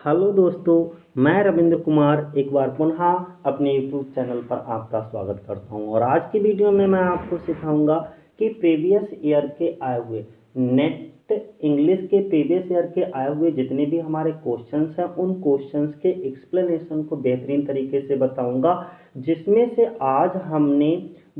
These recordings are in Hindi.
हेलो दोस्तों, मैं रविंद्र कुमार एक बार पुनः अपने यूट्यूब चैनल पर आपका स्वागत करता हूं। और आज की वीडियो में मैं आपको सिखाऊंगा कि प्रीवियस ईयर के आए हुए नेट इंग्लिश के प्रीवियस ईयर के आए हुए जितने भी हमारे क्वेश्चंस हैं उन क्वेश्चंस के एक्सप्लेनेशन को बेहतरीन तरीके से बताऊंगा, जिसमें से आज हमने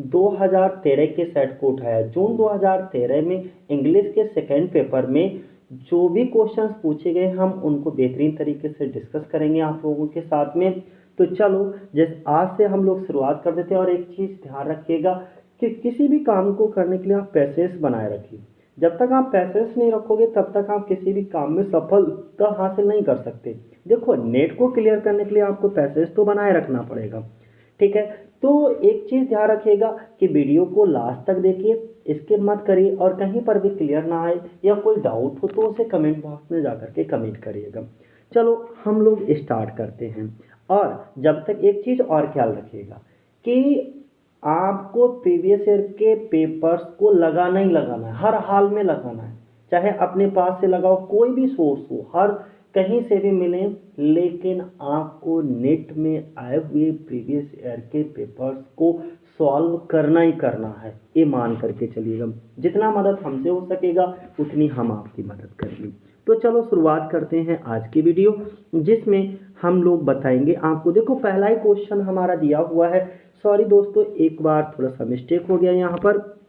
2013 के सेट को उठाया। जून 2013 में इंग्लिश के सेकेंड पेपर में जो भी क्वेश्चंस पूछे गए हम उनको बेहतरीन तरीके से डिस्कस करेंगे आप लोगों के साथ में। तो चलो जैसे आज से हम लोग शुरुआत कर देते हैं। और एक चीज़ ध्यान रखिएगा कि किसी भी काम को करने के लिए आप पैसेंस बनाए रखिए। जब तक आप पैसेंस नहीं रखोगे तब तक आप किसी भी काम में सफलता हासिल नहीं कर सकते। देखो, नेट को क्लियर करने के लिए आपको पैसेंस तो बनाए रखना पड़ेगा, ठीक है। तो एक चीज़ ध्यान रखिएगा कि वीडियो को लास्ट तक देखिए, स्किप मत करिए। और कहीं पर भी क्लियर ना आए या कोई डाउट हो तो उसे कमेंट बॉक्स में जाकर के कमेंट करिएगा। चलो हम लोग स्टार्ट करते हैं। और जब तक एक चीज़ और ख्याल रखिएगा कि आपको प्रीवियस ईयर के पेपर्स को लगाना ही लगाना है, हर हाल में लगाना है। चाहे अपने पास से लगाओ, कोई भी सोर्स हो, हर कहीं से भी मिले, लेकिन आपको नेट में आए हुए प्रीवियस ईयर के पेपर्स को सॉल्व करना ही करना है। ये मान करके चलिएगा। जितना मदद हमसे हो सकेगा उतनी हम आपकी मदद करेंगे। तो चलो शुरुआत करते हैं आज की वीडियो, जिसमें हम लोग बताएंगे आपको। देखो, पहला ही क्वेश्चन हमारा दिया हुआ है। सॉरी दोस्तों, एक बार थोड़ा सा मिस्टेक हो गया यहाँ पर।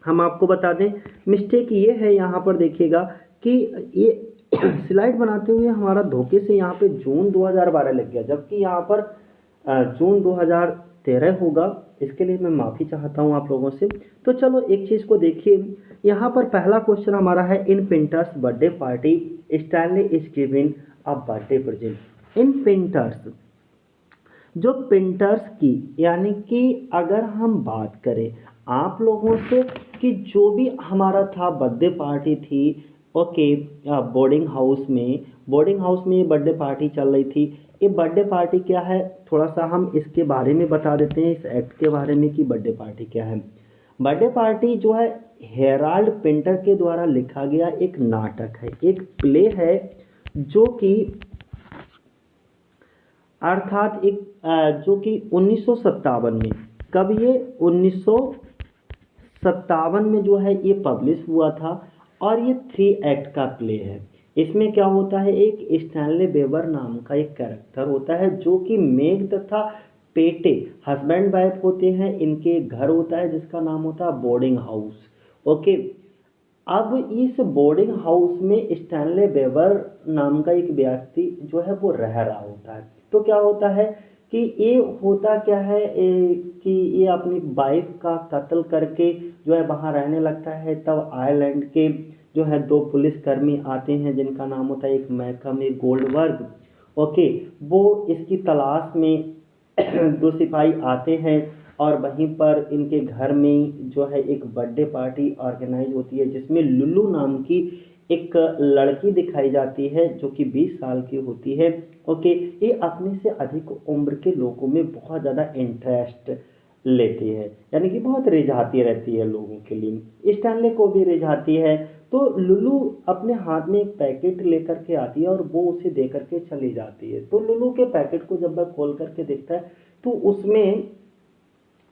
हम आपको बता दें, मिस्टेक ये है यहाँ पर, देखिएगा कि ये स्लाइड बनाते हुए हमारा धोखे से यहाँ पे जून 2012 लग गया, जबकि यहाँ पर जून 2013 होगा। इसके लिए मैं माफ़ी चाहता हूँ आप लोगों से। तो चलो एक चीज़ को देखिए, यहाँ पर पहला क्वेश्चन हमारा है, in painters birthday party Stanley is giving a birthday present. In painters, जो पेंटर्स की, यानी कि अगर हम बात करें आप लोगों से कि जो भी हमारा था बर्थडे पार्टी थी, ओके, बोर्डिंग हाउस में बर्थडे पार्टी चल रही थी। ये बर्थडे पार्टी क्या है, थोड़ा सा हम इसके बारे में बता देते हैं, इस एक्ट के बारे में कि बर्थडे पार्टी क्या है। बर्थडे पार्टी जो है हेराल्ड पेंटर के द्वारा लिखा गया एक नाटक है, एक प्ले है, जो कि अर्थात एक जो कि 1957 में, कब ये 1957 में जो है ये पब्लिश हुआ था। और ये 3 एक्ट का प्ले है। इसमें क्या होता है, एक स्टैनली वेबर नाम का एक कैरेक्टर होता है, जो कि मेग तथा पेटे हस्बैंड वाइफ होते हैं। इनके घर होता है जिसका नाम होता है बोर्डिंग हाउस, ओके। अब इस बोर्डिंग हाउस में स्टैनली वेबर नाम का एक व्यक्ति जो है वो रह रहा होता है। तो क्या होता है कि ये होता क्या है, कि ये अपनी वाइफ का कत्ल करके जो है वहाँ रहने लगता है। तब आयरलैंड के जो है 2 पुलिसकर्मी आते हैं, जिनका नाम होता है एक मैकम, एक गोल्डबर्ग, ओके। वो इसकी तलाश में 2 सिपाही आते हैं और वहीं पर इनके घर में जो है एक बर्थडे पार्टी ऑर्गेनाइज होती है, जिसमें लुल्लू नाम की एक लड़की दिखाई जाती है, जो कि 20 साल की होती है, ओके। ये अपने से अधिक उम्र के लोगों में बहुत ज़्यादा इंटरेस्ट लेती है, यानी कि बहुत रिझाती रहती है लोगों के लिए। स्टैनले को भी रिझाती है। तो लुल्लू अपने हाथ में एक पैकेट लेकर के आती है और वो उसे दे करके चली जाती है। तो लुल्लू के पैकेट को जब वह खोल करके देखता है तो उसमें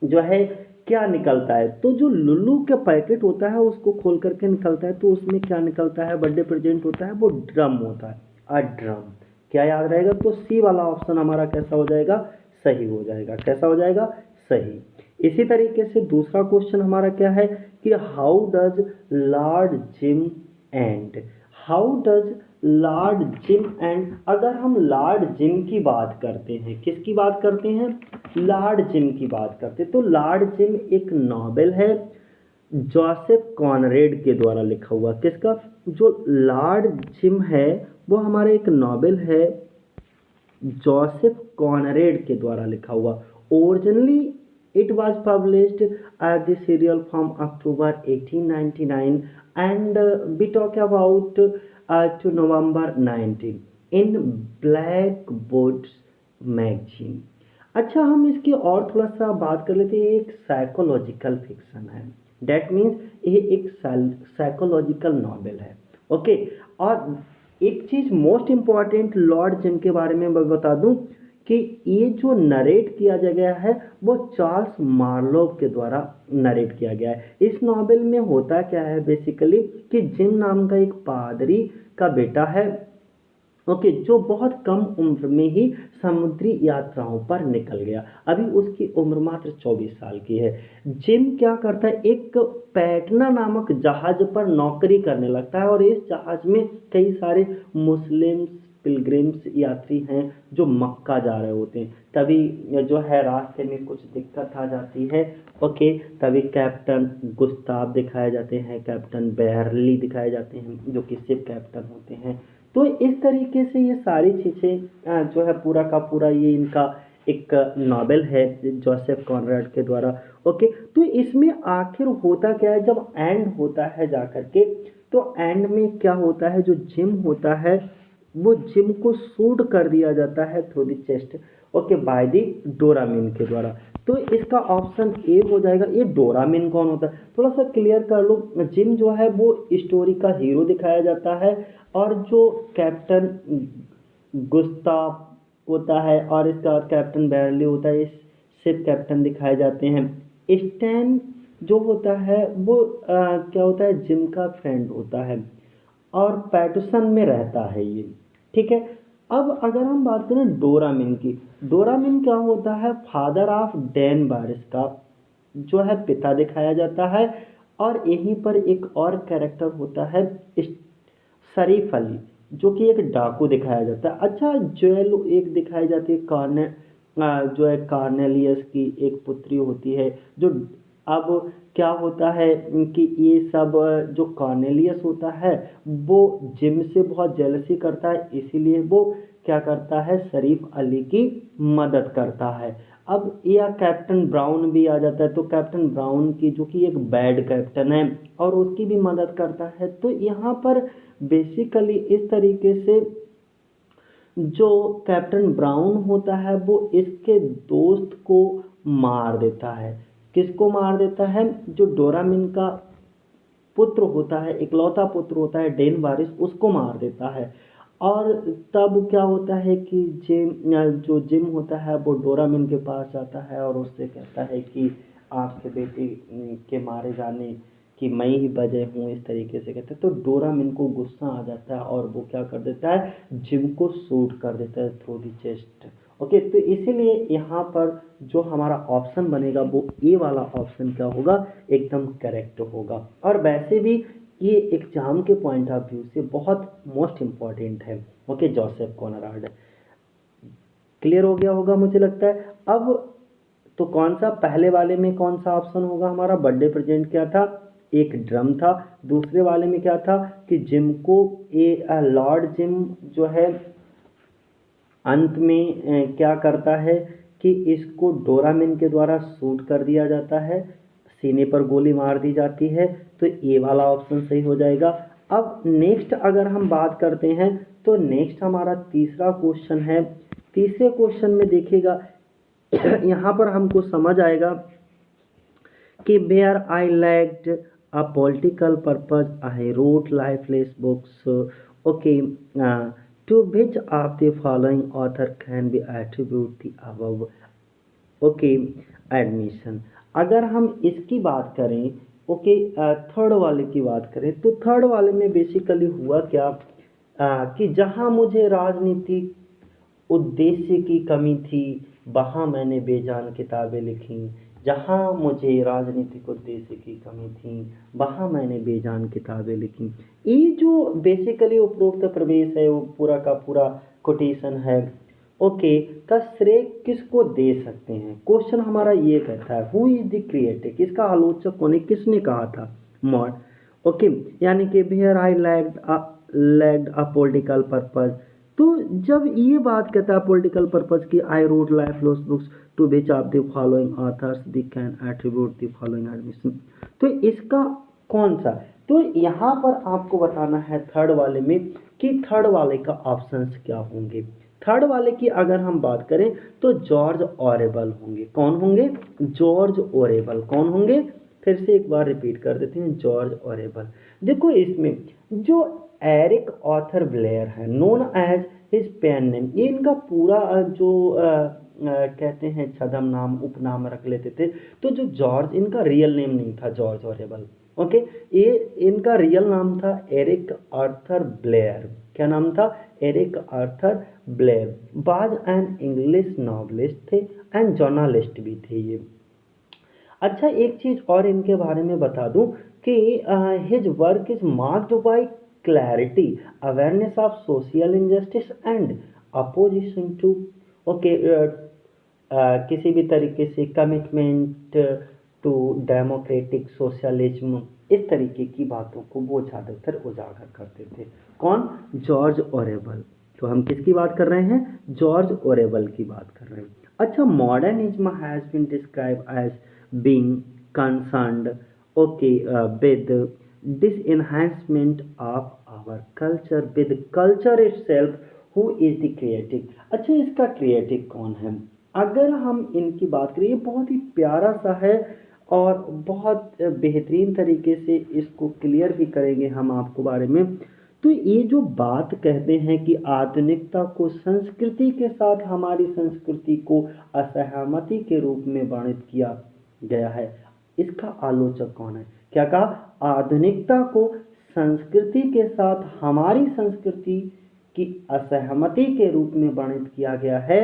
जो है क्या निकलता है, तो जो लुल्लू का पैकेट होता है उसको खोल करके निकलता है, तो उसमें क्या निकलता है, बर्थडे प्रेजेंट होता है, वो ड्रम होता है, अ ड्रम। क्या याद रहेगा, तो सी वाला ऑप्शन हमारा कैसा हो जाएगा, सही हो जाएगा। कैसा हो जाएगा, सही। इसी तरीके से दूसरा क्वेश्चन हमारा क्या है कि how does Lord Jim and, how does Lord Jim and. अगर हम लॉर्ड जिम की बात करते हैं, किसकी बात करते हैं, लॉर्ड जिम की बात करते हैं, तो लॉर्ड जिम एक नॉवेल है जोसेफ कॉनरेड के द्वारा लिखा हुआ। किसका, जो लॉर्ड जिम है वो हमारा एक नॉवेल है जोसेफ कॉनरेड के द्वारा लिखा हुआ। Originally it was published as the serial from October 1899 and we talk about to November 19 in Blackwood's magazine। अच्छा, हम इसकी और थोड़ा सा बात कर लेते हैं। एक साइकोलॉजिकल फिक्शन है, डेट मीन्स ये एक साइकोलॉजिकल नॉवेल है, ओके। और एक चीज मोस्ट इम्पॉर्टेंट लॉर्ड जिम के बारे में मैं बता दूं कि ये जो नरेट किया गया है वो चार्ल्स मार्लोव के द्वारा नरेट किया गया है। इस नॉवेल में होता क्या है बेसिकली कि जिम नाम का एक पादरी का बेटा है, ओके, जो बहुत कम उम्र में ही समुद्री यात्राओं पर निकल गया। अभी उसकी उम्र मात्र 24 साल की है। जिम क्या करता है, एक पैटना नामक जहाज पर नौकरी करने लगता है और इस जहाज में कई सारे मुस्लिम्स पिलग्रिम्स यात्री हैं जो मक्का जा रहे होते हैं। तभी जो है रास्ते में कुछ दिक्कत आ जाती है, ओके, तभी कैप्टन गुस्ताव दिखाए जाते हैं, कैप्टन बेहरली दिखाए जाते हैं जो कि शिप कैप्टन होते हैं। तो इस तरीके से ये सारी चीज़ें जो है पूरा का पूरा ये इनका एक नॉवेल है जोसेफ कॉनराड के द्वारा, ओके। तो इसमें आखिर होता क्या है जब एंड होता है जाकर के, तो एंड में क्या होता है, जो जिम होता है वो जिम को शूट कर दिया जाता है through the chest, okay, by the Doramin के द्वारा। तो इसका ऑप्शन ए हो जाएगा। ये डोरामिन कौन होता है थोड़ा सा क्लियर कर लो। जिम जो है वो स्टोरी का हीरो दिखाया जाता है और जो कैप्टन गुस्ताव होता है और इसका कैप्टन बैरली होता है, शिप कैप्टन दिखाए जाते हैं। स्टैन जो होता है वो क्या होता है, जिम का फ्रेंड होता है और पैटरसन में रहता है ये, ठीक है। अब अगर हम बात करें डोरामिन की, डोरामिन क्या होता है, फादर ऑफ डैन बारिस का जो है पिता दिखाया जाता है। और यहीं पर एक और कैरेक्टर होता है शरीफ अली जो कि एक डाकू दिखाया जाता है। अच्छा, ज्वेल एक दिखाई जाती है, जो है कार्नेलियस की एक पुत्री होती है जो, अब क्या होता है कि ये सब जो कॉर्नेलियस होता है वो जिम से बहुत जेलसी करता है, इसीलिए वो क्या करता है, शरीफ अली की मदद करता है। अब यह कैप्टन ब्राउन भी आ जाता है, तो कैप्टन ब्राउन की जो कि एक बैड कैप्टन है और उसकी भी मदद करता है। तो यहाँ पर बेसिकली इस तरीके से जो कैप्टन ब्राउन होता है वो इसके दोस्त को मार देता है। किसको मार देता है, जो डोरामिन का पुत्र होता है, इकलौता पुत्र होता है डेन वारिस, उसको मार देता है। और तब क्या होता है कि जो जिम होता है वो डोरामिन के पास जाता है और उससे कहता है कि आपके बेटे के मारे जाने कि मैं ही वजह हूँ, इस तरीके से कहते हैं। तो डोरामिन को गुस्सा आ जाता है और वो क्या कर देता है, जिम को शूट कर देता है थ्रू द चेस्ट, ओके। तो इसीलिए यहाँ पर जो हमारा ऑप्शन बनेगा वो ए वाला ऑप्शन क्या होगा, एकदम करेक्ट होगा। और वैसे भी ये एग्जाम के पॉइंट ऑफ व्यू से बहुत मोस्ट इम्पॉर्टेंट है, ओके। जोसेफ कॉनराड क्लियर हो गया होगा मुझे लगता है। अब तो कौन सा पहले वाले में कौन सा ऑप्शन होगा हमारा, बर्थडे प्रेजेंट क्या था, एक ड्रम था। दूसरे वाले में क्या था कि जिम को लॉर्ड जिम जो है अंत में क्या करता है कि इसको डोरामिन के द्वारा शूट कर दिया जाता है, सीने पर गोली मार दी जाती है। तो ये वाला ऑप्शन सही हो जाएगा। अब नेक्स्ट अगर हम बात करते हैं तो नेक्स्ट हमारा तीसरा क्वेश्चन है। तीसरे क्वेश्चन में देखिएगा यहाँ पर हमको समझ आएगा कि where I lacked a political purpose I wrote lifeless books, okay, to which of the following author can be attribute the above, okay, admission. अगर हम इसकी बात करें, ओके, थर्ड वाले की बात करें तो थर्ड वाले में बेसिकली हुआ क्या कि जहां मुझे राजनीतिक उद्देश्य की कमी थी वहां मैंने बेजान किताबें लिखी, जहां मुझे राजनीतिक उद्देश्य की कमी थी वहां मैंने बेजान किताबें लिखी। ये जो बेसिकली उपरोक्त प्रवेश है वो पूरा का पूरा कोटेशन है, ओके, का श्रेय किसको दे सकते हैं। क्वेश्चन हमारा ये कहता है हु इज द क्रिएटर, किसका आलोचक कौन है, किसने कहा था, मॉड, ओके, यानी कि where I lacked a political purpose. तो जब ये बात कहता है पॉलिटिकल पर्पज की, I wrote lifeless books to which of the following authors the can attribute the following admission, तो इसका कौन सा, तो यहाँ पर आपको बताना है थर्ड वाले में कि थर्ड वाले का ऑप्शंस क्या होंगे। थर्ड वाले की अगर हम बात करें तो जॉर्ज ऑरेबल होंगे। कौन होंगे, जॉर्ज ऑरेबल कौन होंगे, फिर से एक बार रिपीट कर देते हैं, जॉर्ज ऑरेबल। देखो इसमें जो एरिक ऑर्थर ब्लेयर है, known as his pen name. ये इनका पूरा जो कहते हैं छद्म नाम उपनाम रख लेते थे। तो जो जॉर्ज, इनका रियल नेम नहीं था जॉर्ज ऑरेबल, ओके। ये इनका रियल नाम था एरिक आर्थर ब्लेयर। क्या नाम था? Eric Arthur Blair. Was an English novelist थे एंड जर्नलिस्ट भी थे ये। अच्छा, एक चीज और इनके बारे में बता दूं कि his work is marked by clarity, awareness of social injustice and opposition to, okay, किसी भी तरीके से कमिटमेंट टू डेमोक्रेटिक सोशलिज्म, इस तरीके की बातों को वो ज़्यादातर उजागर करते थे। कौन? जॉर्ज ओरेबल। तो हम किसकी बात कर रहे हैं? जॉर्ज ओरेबल की बात कर रहे हैं। अच्छा, modernism has been describe as being concerned, okay, with disenhancement of our culture, with culture itself, who is the creative। अच्छा, इसका क्रिएटिव कौन है? अगर हम इनकी बात करें, ये बहुत ही प्यारा सा है और बहुत बेहतरीन तरीके से इसको क्लियर भी करेंगे हम आपको बारे में। तो ये जो बात कहते हैं कि आधुनिकता को संस्कृति के साथ हमारी संस्कृति को असहमति के रूप में वर्णित किया गया है, इसका आलोचक कौन है? क्या कहा? आधुनिकता को संस्कृति के साथ हमारी संस्कृति की असहमति के रूप में वर्णित किया गया है,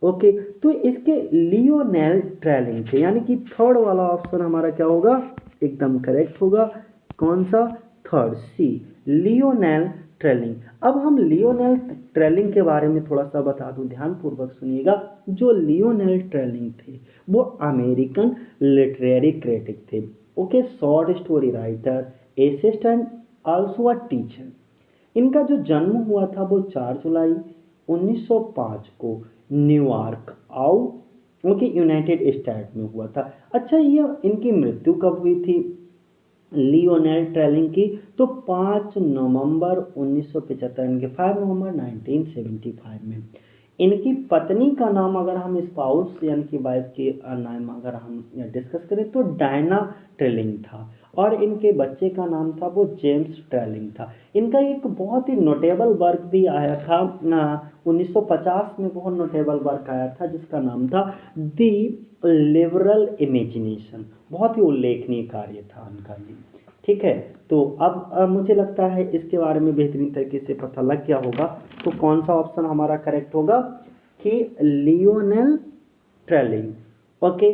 ओके। तो इसके लियोनेल ट्रेलिंग थे, यानी कि थर्ड वाला ऑप्शन हमारा क्या होगा? एकदम करेक्ट होगा। कौन सा? थर्ड, सी, लियोनेल ट्रेलिंग। अब हम लियोनेल ट्रेलिंग के बारे में थोड़ा सा बता दूं, ध्यानपूर्वक सुनिएगा। जो लियोनेल ट्रेलिंग थे वो अमेरिकन लिटरेरी क्रिटिक थे, okay, short story writer, essayist and also a teacher. इनका जो जन्म हुआ था वो 4 जुलाई 1905 को New York out, okay, United state में हुआ था। अच्छा, ये इनकी मृत्यु कब हुई थी लियोनेल ट्रेलिंग की? तो 5 नवंबर 1975, इनके 5 नवंबर 1975 में। इनकी पत्नी का नाम अगर हम स्पाउस यानी कि वाइफ के नाम अगर हम डिस्कस करें तो डायना ट्रेलिंग था, और इनके बच्चे का नाम था वो जेम्स ट्रेलिंग था। इनका एक बहुत ही नोटेबल वर्क भी आया था 1950 में, बहुत नोटेबल वर्क आया था जिसका नाम था दी लिबरल इमेजिनेशन। बहुत ही उल्लेखनीय कार्य था उनका ये, ठीक है। तो अब मुझे लगता है इसके बारे में बेहतरीन तरीके से पता लग गया होगा। तो कौन सा ऑप्शन हमारा करेक्ट होगा? कि लियोनेल ट्रेलिंग, ओके।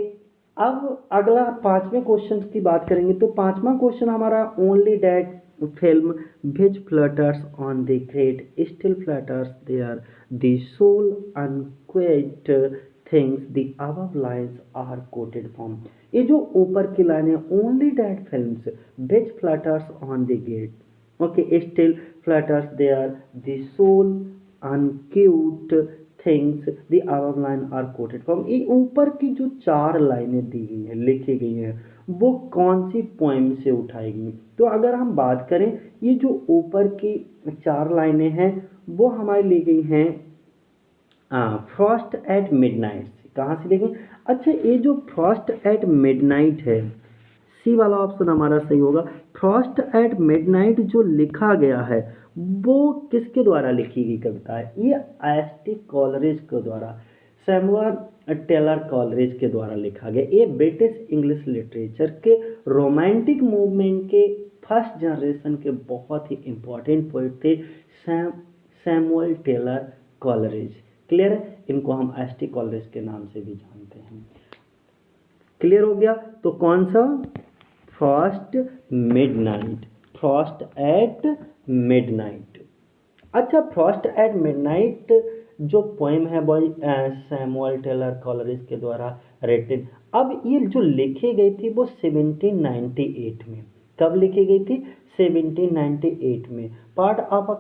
अब अगला 5वें क्वेश्चन की बात करेंगे। तो 5वां क्वेश्चन हमारा, only that film which flutters on the grate still flutters there the sole unquiet things the above lines are quoted from. ये जो ऊपर की लाइन है, only that films which flutters on the gate, okay, still flutters there the sole unquiet things the above line are quoted from. ये ऊपर की जो 4 लाइनें दी गई हैं, लिखी गई हैं, वो कौन सी पोएम से उठाई गई? तो अगर हम बात करें, ये जो ऊपर की 4 लाइनें हैं वो हमारी ली गई हैं फ्रॉस्ट एट मिडनाइट से। कहाँ से ली गई? अच्छा, ये जो फ्रॉस्ट एट मिडनाइट है, सी वाला ऑप्शन हमारा सही होगा। फ्रॉस्ट एट मिडनाइट जो लिखा गया है वो किसके द्वारा लिखी गई कविता है? ये एस.टी. कॉलरिज के द्वारा, सैमुअल टेलर कॉलरिज के द्वारा लिखा गया। ये ब्रिटिश इंग्लिश लिटरेचर के रोमांटिक मूवमेंट के फर्स्ट जनरेशन के बहुत ही इंपॉर्टेंट पोइट थे सैमुअल टेलर कॉलरिज। क्लियर है? इनको हम एस.टी. कॉलरिज के नाम से भी जानते हैं। क्लियर हो गया? तो कौन सा? Frost Midnight, Frost at Midnight. अच्छा, फ्रॉस्ट एट मिडनाइट जो पोएम है वो सैमुअल टेलर कॉलरिज के द्वारा रिटन। अब ये जो लिखी गई थी वो 1798 में। कब लिखी गई थी? 1798 में। Part of a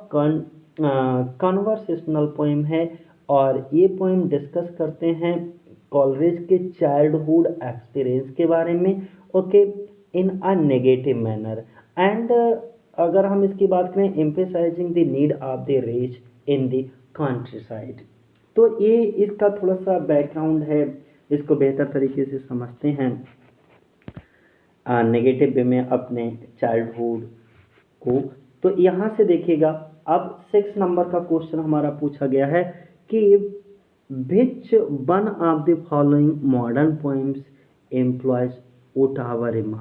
conversational poem है, और ये पोएम डिस्कस करते हैं कॉलरिज के चाइल्डहुड एक्सपीरियंस के बारे में, okay, in a negative manner. And अगर हम इसकी बात करें, emphasizing the need of the rich in the country side. तो ये इसका थोड़ा सा बैकग्राउंड है, इसको बेहतर तरीके से समझते हैं। नेगेटिव वे में अपने चाइल्डहुड को तो यहाँ से देखिएगा, अब 6 नंबर का क्वेश्चन हमारा पूछा गया है कि which one of the following modern poems employs Ottawa Rima.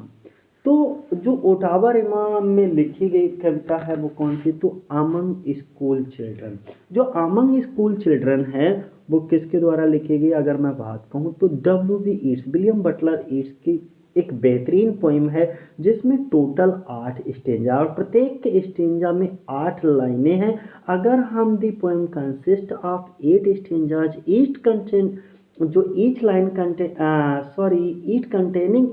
तो जो ओटावा रिमा में लिखी गई कविता है वो कौन सी, तो अमंग स्कूल चिल्ड्रन। जो अमंग स्कूल चिल्ड्रन है वो किसके द्वारा लिखी गई, अगर मैं बात कहूँ तो W.B. Yeats, William Butler Yeats की एक बेहतरीन पोइम है जिसमें टोटल 8 स्टेंजा और प्रत्येक के स्टेंजा में 8 लाइनें हैं। अगर हम the poem consist of 8 stanzas, each contain जो each line contain each containing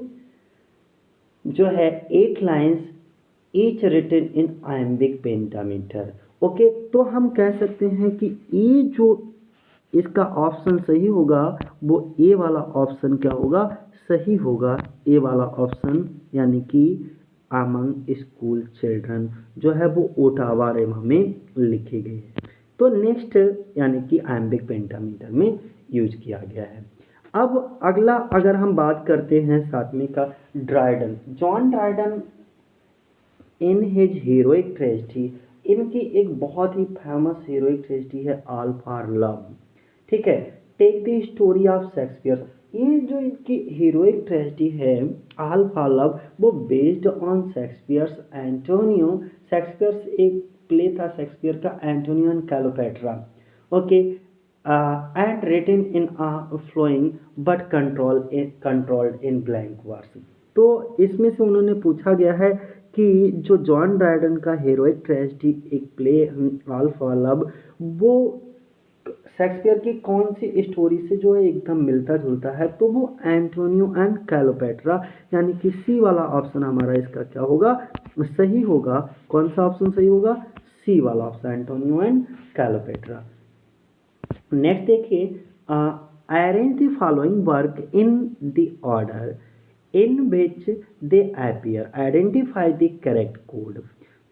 जो है 8 lines, each written in iambic pentameter. Okay, तो हम कह सकते हैं कि ये जो इसका ऑप्शन सही होगा वो ए वाला ऑप्शन क्या होगा, सही होगा, ए वाला ऑप्शन, यानी कि अमंग स्कूल चिल्ड्रन जो है वो ओटावा रिमा में लिखी गई है। तो नेक्स्ट यानी कि आयम्बिक पेंटामीटर में यूज किया गया है। अब अगला अगर हम बात करते हैं 7वें का, Dryden, John Dryden in his heroic tragedy, इनकी एक बहुत ही फेमस हीरोइक ट्रेजेडी है ऑल फॉर लव। ठीक है, take the story of Shakespeare, ये जो इनकी हीरोइक ट्रेजेडी है ऑल फॉर लव वो based on Shakespeare's Antonio. Shakespeare's एक प्ले था शेक्सपियर का Antonio and Cleopatra. Okay, and written in flowing but controlled in blank verse. तो इसमें से उन्होंने पूछा गया है कि जो जॉन ड्राइडन का हीरोइक ट्रेजेडी एक प्ले ऑल फॉर लव वो शेक्सपियर की कौन सी स्टोरी से जो है एकदम मिलता जुलता है, तो वो एंटोनियो एंड क्लियोपेट्रा, यानी कि सी वाला ऑप्शन हमारा इसका क्या होगा, सही होगा। कौन सा ऑप्शन सही होगा, सी वाला option, Antonio and Cleopatra. Next देखिए, arrange the following work in the order in which they appear, identify the correct code.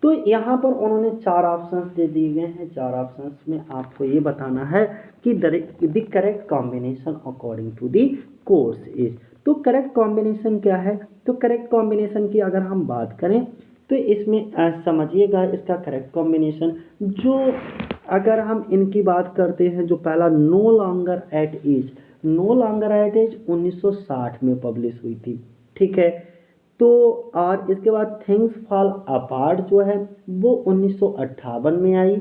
तो यहाँ पर उन्होंने 4 ऑप्शंस दे दिए गए हैं। 4 ऑप्शंस में आपको ये बताना है कि the correct combination according to the course is. तो करेक्ट कॉम्बिनेशन क्या है, तो करेक्ट कॉम्बिनेशन की अगर हम बात करें तो इसमें समझिएगा इसका करेक्ट कॉम्बिनेशन, जो अगर हम इनकी बात करते हैं, जो पहला No Longer at Ease, No Longer at Ease 1960 में पब्लिश हुई थी। ठीक है, तो और इसके बाद थिंग्स फॉल अपार्ट जो है वो 1958 में आई,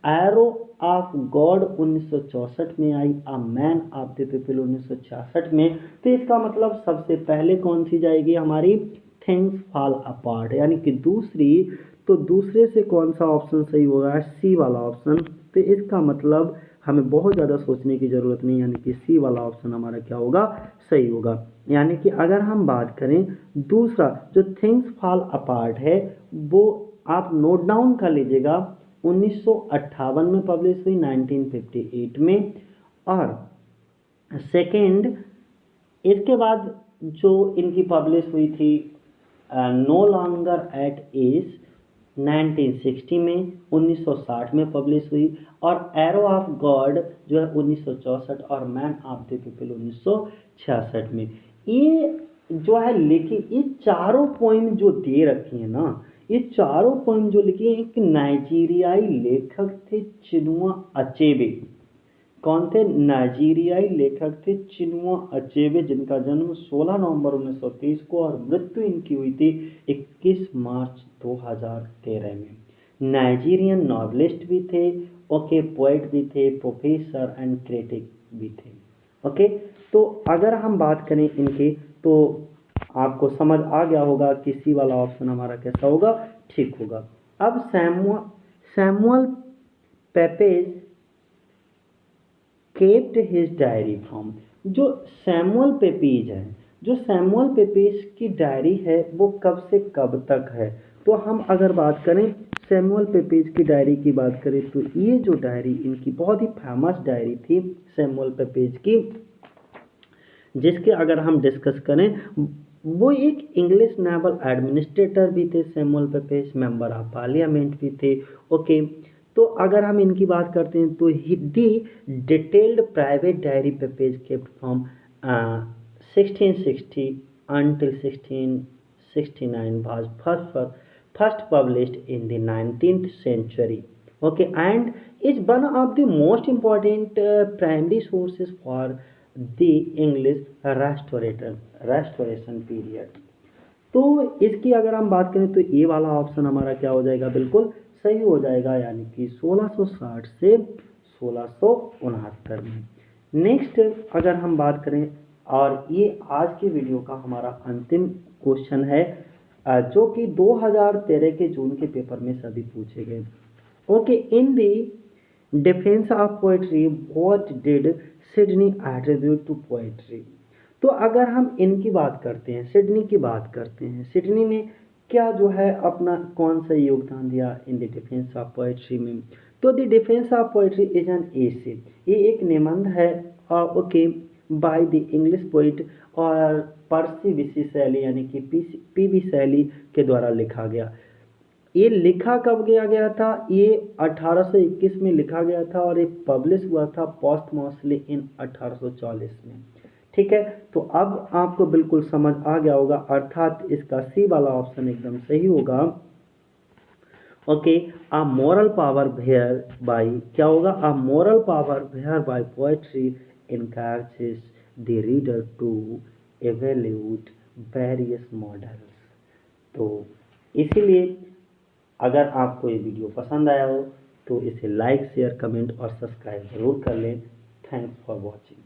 एरो ऑफ गॉड 1964 में आई, a man of the people 1966 में। तो इसका मतलब सबसे पहले कौन सी जाएगी हमारी, थिंग्स फॉल अपार्ट, यानी कि दूसरी। तो दूसरे से कौन सा ऑप्शन सही होगा, सी वाला ऑप्शन। तो इसका मतलब हमें बहुत ज़्यादा सोचने की ज़रूरत नहीं, यानी कि सी वाला ऑप्शन हमारा क्या होगा, सही होगा। यानी कि अगर हम बात करें दूसरा जो थिंग्स फॉल अपार्ट है वो आप नोट डाउन कर लीजिएगा, 1958 में पब्लिश हुई, 1958 में। और सेकेंड इसके बाद जो इनकी पब्लिश हुई थी नो लॉन्गर एट एज 1960 में, 1960 में पब्लिश हुई। और एरो ऑफ गॉड जो है 1964 और मैन ऑफ द पीपल 1966 में। ये जो है लिखी, ये चारों पोइम जो दे रखी है ना, ये चारों पोइम जो लिखी है एक नाइजीरियाई लेखक थे चिनुआ अचेबे। कौन थे, नाइजीरियाई लेखक थे चिनुआ अचेबे, जिनका जन्म 16 नवंबर 1930 को और मृत्यु इनकी हुई थी 21 मार्च 2013 में। नाइजीरियन नॉवलिस्ट भी थे, ओके, पोएट भी थे, प्रोफेसर एंड क्रिटिक भी थे। ओके, तो अगर हम बात करें इनके तो आपको समझ आ गया होगा कि सी वाला ऑप्शन हमारा कैसा होगा, ठीक होगा। अब Samuel Pepys kept his diary from, जो सैमुअल पेपेज है, जो सैमुअल पेपेज की डायरी है वो कब से कब तक है। तो हम अगर बात करें सैमुअल पेपेज की डायरी की बात करें तो ये जो डायरी इनकी बहुत ही फेमस डायरी थी सैमुअल पेपेज की, जिसके अगर हम डिस्कस करें वो एक इंग्लिश नेवल एडमिनिस्ट्रेटर भी थे सैमुअल पेपेज, मेंबर ऑफ पार्लियामेंट भी थे। ओके, तो अगर हम इनकी बात करते हैं तो the detailed private diary Pepys kept from 1660 until 1669 was first published in the 19th century. Okay, and is one of the most important primary sources for the English restoration period. तो इसकी अगर हम बात करें तो ए वाला ऑप्शन हमारा क्या हो जाएगा, बिल्कुल सही हो जाएगा, यानी कि 1660 से 1669 में। नेक्स्ट अगर हम बात करें, और ये आज की वीडियो का हमारा अंतिम क्वेश्चन है, जो कि 2013 के जून के पेपर में सभी पूछे गए। Okay, in the Defence of Poetry what did Sidney attribute to poetry. तो अगर हम इनकी बात करते हैं, सिडनी की बात करते हैं, सिडनी ने क्या जो है अपना कौन सा योगदान दिया in the defence of poetry में। तो the defence of poetry is an essay, ये एक निबंध है, okay, by the English poet और पर्सी बिसी शैली यानी कि पी बी शैली के द्वारा लिखा गया। ये लिखा कब किया गया था, ये 1821 में लिखा गया था और ये पब्लिश हुआ था पोस्टमोस्टली इन 1840 में। ठीक है, तो अब आपको बिल्कुल समझ आ गया होगा, अर्थात इसका सी वाला ऑप्शन एकदम सही होगा। Okay, a moral power whereby, क्या होगा, a moral power whereby poetry encourages the reader to evaluate various models। तो इसीलिए अगर आपको ये वीडियो पसंद आया हो तो इसे लाइक शेयर कमेंट और सब्सक्राइब जरूर कर लें। Thanks for watching.